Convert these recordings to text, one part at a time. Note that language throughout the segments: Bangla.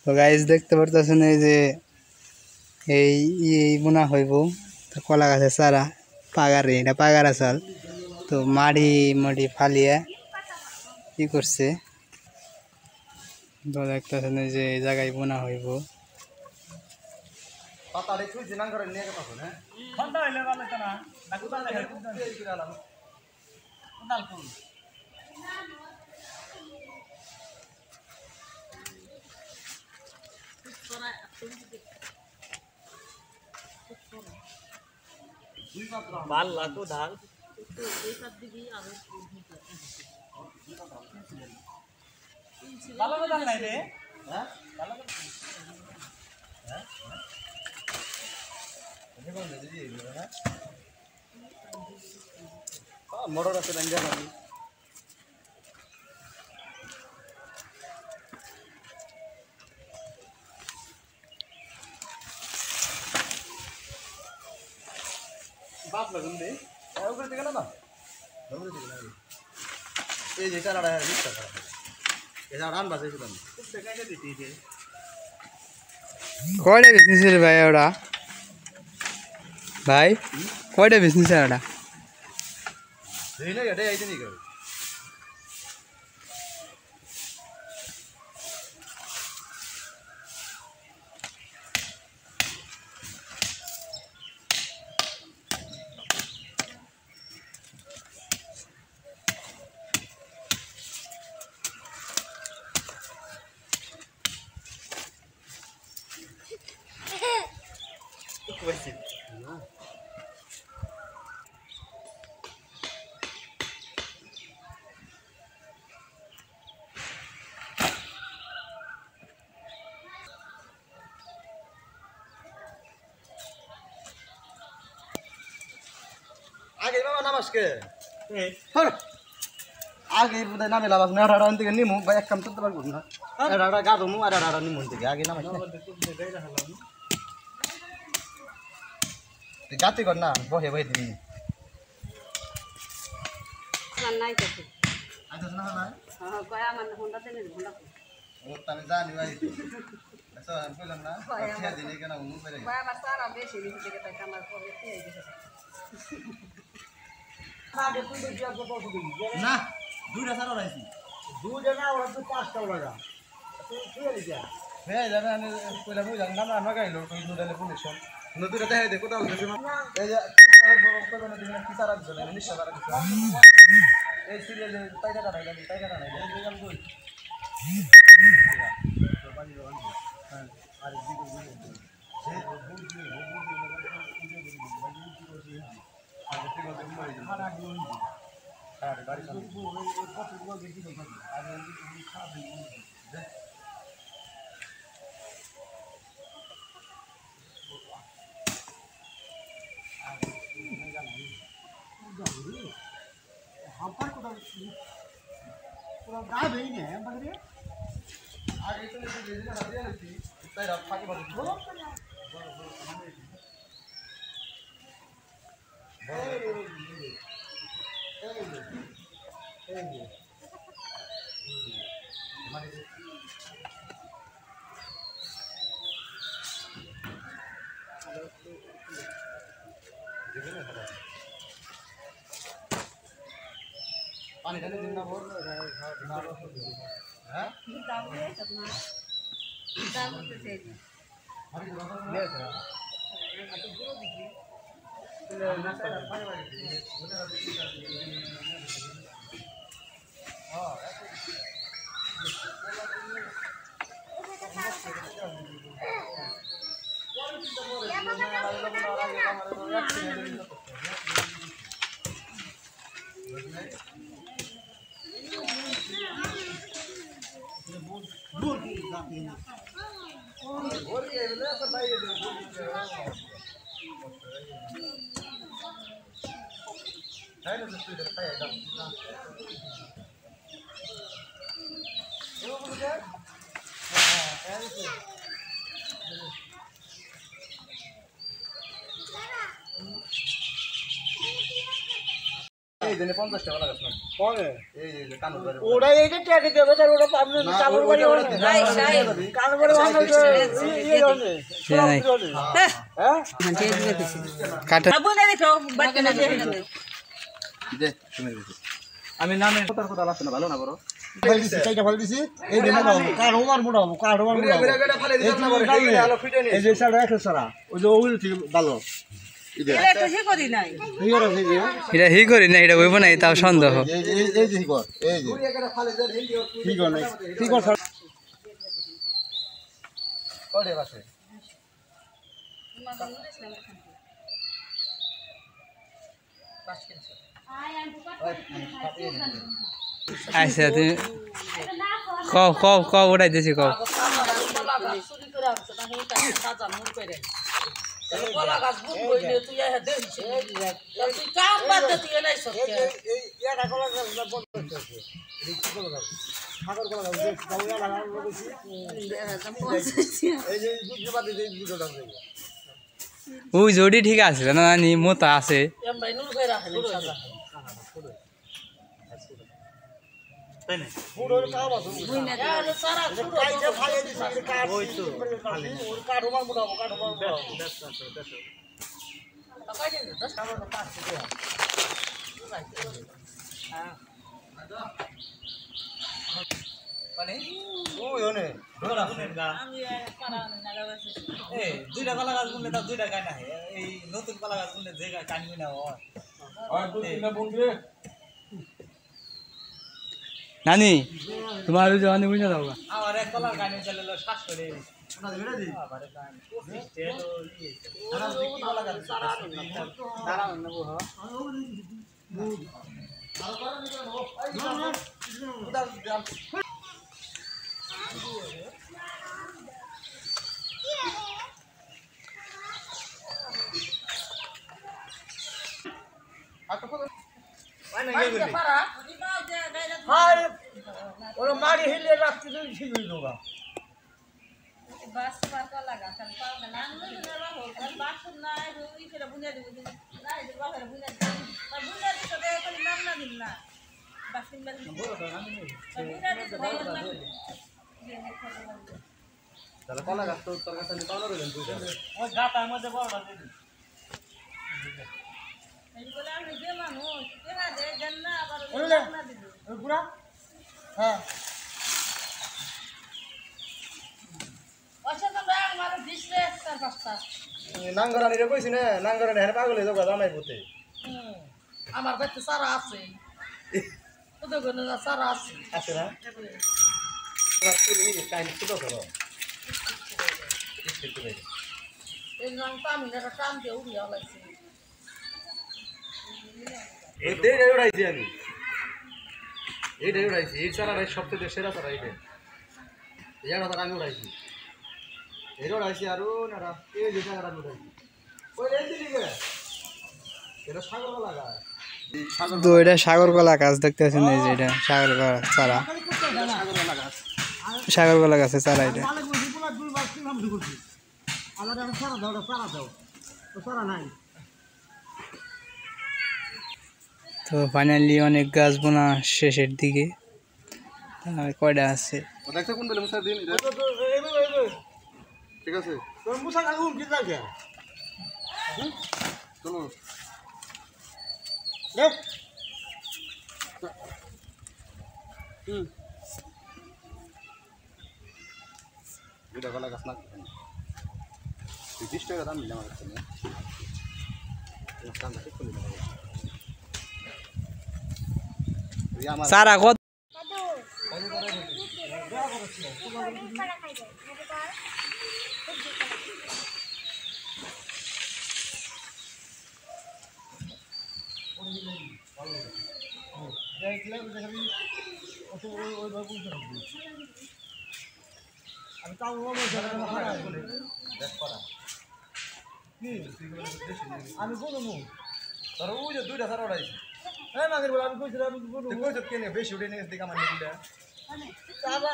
তো গাইস দেখতে পারতেছেন এই যে এই বোনা হইব কলা গাছের চারা পাগারে এটা পাগারা চাল তো মাটি ফালিয়ে কি করছে তো দেখতেছেন এই যে এই জায়গায় বোনা হইব बाल लाखों धाल बाला में नहीं रे हाँ बाला में हाँ ये कौन है जी ये ना हाँ मोड़ो रस्ते रंजा ना बाप लगन दे और ऊपर देखना ना ऊपर देखना ये जैसा लड़ा है इस तरह ऐसा रान बस ऐसे बंद कुछ देखा क्या देती है कोड़े बिजनेस है भाई ओड़ा भाई कोड़े बिजनेस है ओड़ा नहीं ना ये ऐसे नहीं करो वैसे ना आगे बाबा नमस्के हर आगे बुदाय नामे लाबास ना राडा अंतिके निमु भाई एक काम तत्तर बार ना राडा गाडो मु आडा राडा निमु अंतिके आगे नमस्के जाती करना बहे बहे दिन नहीं करते आज ना ना हां गया मन होंडा ते नहीं होंडा वो तने जानी भाई ऐसा बोला ना क्या दिन के ना उनु पे गया बस सारा बेसी नहीं देखे त कमर को बेसी है आगे तुम दिया को बहुत गई ना दुईटा सारा राइसी दू जना और तो पांचटा लगा तो क्या लिया मैं जाना ने पहिला मु जान ना ना गाइलो कोई दुईटाले पुलिस नदुरा देखाइ देखो त हुन्छ ए जे किसार बगन दिन किसार जले निश्चय बारा ए सिरियल टाइटा टाइटा ए जगल गई तो पानी रो हां अरे जी को से आगे ते गदे मरे खाना दियो अरे बारी सब वो देखी तो अरे खा दे हम पर को पूरा गा नहीं है हम बगरे आगे तो ले ले हदिया लेती इतना रफा के बाद बोलो पानी डाले दिन ना बोल हैं दाबे सपना दाबे से हरी ले सर तो बोलो दीजिए ना सर पानी वाली हां এই দিনে 50 টাকা লাগাস না পরে এই যে কানুর বাড়ি ওটা এইটা টাকা দেবে তার ওটা আপনি কাপড় বাড়ি হবে কাপড় বাড়ি হবে এই হবে হ্যাঁ কাটা দে তুমি দিছি আমি নামে কথা লাগছ না ভালো না বড় ফাইল দিছি চাইটা ফাইল দিছি এই দিনে দাও কার ওমার মোড়া কার ওমার মোড়া ফালে দিছ না বড় আলো ফিটে নি এই যে সারা একটা সারা ওই যে ওই ঠিক ভালো এটা তো সে করি নাই এই ওরা এই যে এটা হি করি না এটা হইব না তাও সন্দেহ এই যে কর এই যে ফালে দে হিন্দি ঠিক কর না ঠিক কর কোডে বাসে আচ্ছা তুমি কও কও কও উঠাইতেছি কও কলা গাছ বুঝ বইলে তুই দেখছিস তুই কাম বাদ দে তুই নাই সব এই ইয়াটা কলা বন্ধ করতেছে রিক্সা কলা গাছ সাগর কলা গাছ দাও ইয়া লাগা বলেছি এই যে দুধ বাদে এই দুধ দাও ওই জোড়ি ঠিক আছে না নানি মোতা আছে এম ভাই নুর কইরা হেলে সাজা পুরোর কাম আছে বুইনা দে সারা কাইটা ফালে দিছি কাট ওই তো ফালে ওর কাট ওমার মোড়াবো কাট ওমার মোড়াবো টাকা দিন 10 টাকা তো পাঁচ টাকা হ্যাঁ মানে ওই ওনে আমি পারা না লাগাইছি এই দুইটা কলা গাছ গুনলে তাও দুইটা কায় না এই নতুন কলা গাছ গুনলে যে কানবি না হয় আর দুই তিনটা বন্ধু নানি তোমার ওই জওয়ানি বুঝা দাও আমার এক কলা কানি চলে শ্বাস করে না ধরে দি আবারে কান তেল ইয়ে আর কি কলা গাছ দাঁড়াও না বহ পারা হাই ওর মারি হিলে রাখতে দিই ঠিক হই দোগা বাস পার কলা গাছ আমি পাও না না হোক বাস না ওই করে বুঝা দিব না এই বাসারে বুঝা দিব আর বুঝা দিতে দে কোন নাম না দিন না বাসিন মেল বুঝা দিতে দে না তাহলে কলা গাছ তো তোর কাছে নিতে পারো না বুঝছেন ওই গাটার মধ্যে বড়টা দিবি এই বলে আমি যে মানুষ কেনা দে দেন না আবার ওলে না দিব পুরা হ্যাঁ আচ্ছা তো ব্যাগ মার দিছে তার পাঁচটা নাঙ্গরানি রে কইছি না নাঙ্গরানি হেন পাগল হয়ে যাবে জামাই পুতে আমার কাছে সারা আছে তোদের কোন সারা আছে আছে না রাত করে নিয়ে টাইম ছোট করো এই নাম আমি না টান দিয়ে উড়িয়া লাগছে এই দে রে উড়াইছি আমি এই রে উড়াইছি এই চারাটা সবচেয়ে সেরা চারা এইটা এই চারা আমি উড়াইছি এই উড়াইছি আর না এই যে চারা আমি উড়াইছি ওই রে দিলি গে এটা সাগর লাগা তো এটা সাগর কলা গাছ দেখতে পাচ্ছেন এই যে এটা সাগর কলা চারা সাগর কলা গাছের চারা এটা মালিক বলছি পুরা দুই বার তিন হাম করছি আমার একটা সারা দাও সারা দাও তো সারা নাই তো ফাইনালি অনেক গাছ বোনা শেষের দিকে আর কয়টা আছে ও দেখতে কোন বেলে মুসা দিন ঠিক আছে তোর মুসা কালু কি লাগে চলো দেখ এটা কলা গাছ না 20 টাকা দাম নিলাম আমার কাছে দামটা ঠিক করে দিলাম চারা কত আমি তাও আমি কোনো মু তোর ওই যে দুইটা সারা উড়াইছি হ্যাঁ মাগের বলে আমি কইছিলাম আমি কোনো তুই কইছ কেনে বেশি উড়ে নিয়ে দিকে আমার নিলা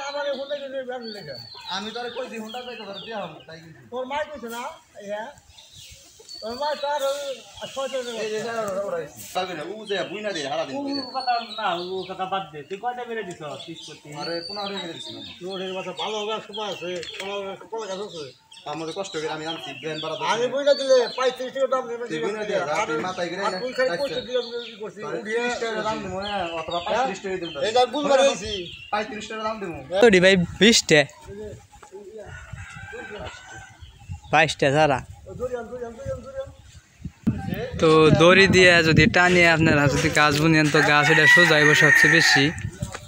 আমার এই ফোনটা কিনে ব্যান লেখা আমি তো আর কই দি হুন্ডা যাইতে ধরে দিয়া হবো তাই কিন্তু তোর মাই কইছে না হ্যাঁ তোর মাই তার এই যে ওরাইছি তাই না ও যে বুইনা দে হারা দিন ও কথা না ও কথা বাদ দে তুই কয়টা বেড়ে দিছ 30 কোটি আরে 15 মেরে দিছিলাম তোর কথা ভালো হবে সময় আছে কলা গাছ আছে আমাদের কষ্ট করে আমি আনছি ব্যান বাড়া আমি বইটা দিলে 35 টাকা দাম নেবে তুই বুইনা দে আর তুই মাথায় গিরে না তুই খাই কইতে দিলাম কি করছিস 30 টাকা দাম দেবো না অথবা 35 টাকা দেবো এটা ভুল করে দিছি 35 টাকা দাম দেবো তোরি ভাই 20টা 22টা সারা তো দড়ি দিয়ে যদি টানিয়ে আপনারা যদি গাছ বুনেন তো গাছ এটা সোজা হইব সবচেয়ে বেশি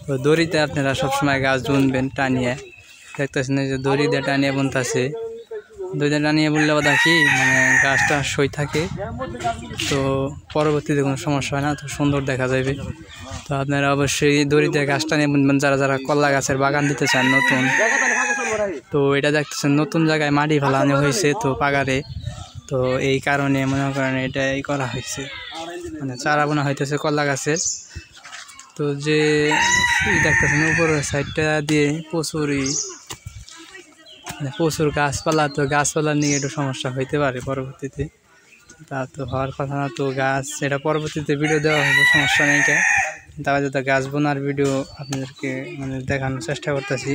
তো দড়িতে আপনারা সবসময় গাছ বুনবেন টানিয়ে দেখতেছেন যে দড়ি দিয়ে টানিয়ে বুনতেছে দড়ি দিয়ে টানিয়ে বুনলে কথা কি মানে গাছটা সই থাকে তো পরবর্তীতে কোনো সমস্যা হয় না তো সুন্দর দেখা যাবে তো আপনারা অবশ্যই দড়ি দিয়ে গাছ টানিয়ে বুনবেন যারা যারা কলা গাছের বাগান দিতে চান নতুন তো এটা দেখতেছেন নতুন জায়গায় মাটি ফেলানো হয়েছে তো পাগারে তো এই কারণে মনে করেন এটাই করা হয়েছে মানে চারা বোনা হইতেছে কলা গাছের তো যে দেখতেছেন উপরের সাইডটা দিয়ে প্রচুর গাছপালা তো গাছপালা নিয়ে একটু সমস্যা হইতে পারে পরবর্তীতে তা তো হওয়ার কথা না তো গাছ এটা পরবর্তীতে ভিডিও দেওয়া হবে সমস্যা নেই তাহলে যাতে গাছ বোনার ভিডিও আপনাদেরকে মানে দেখানোর চেষ্টা করতেছি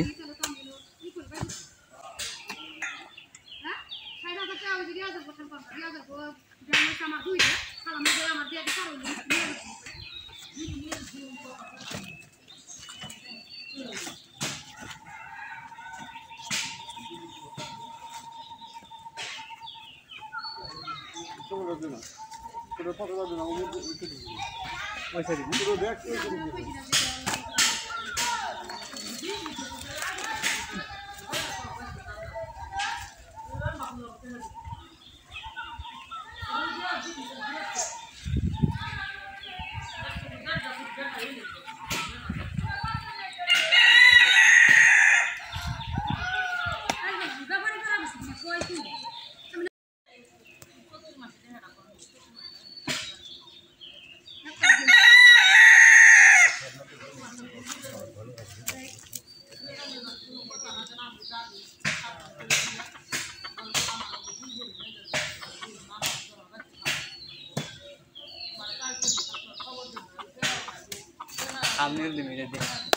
আপনি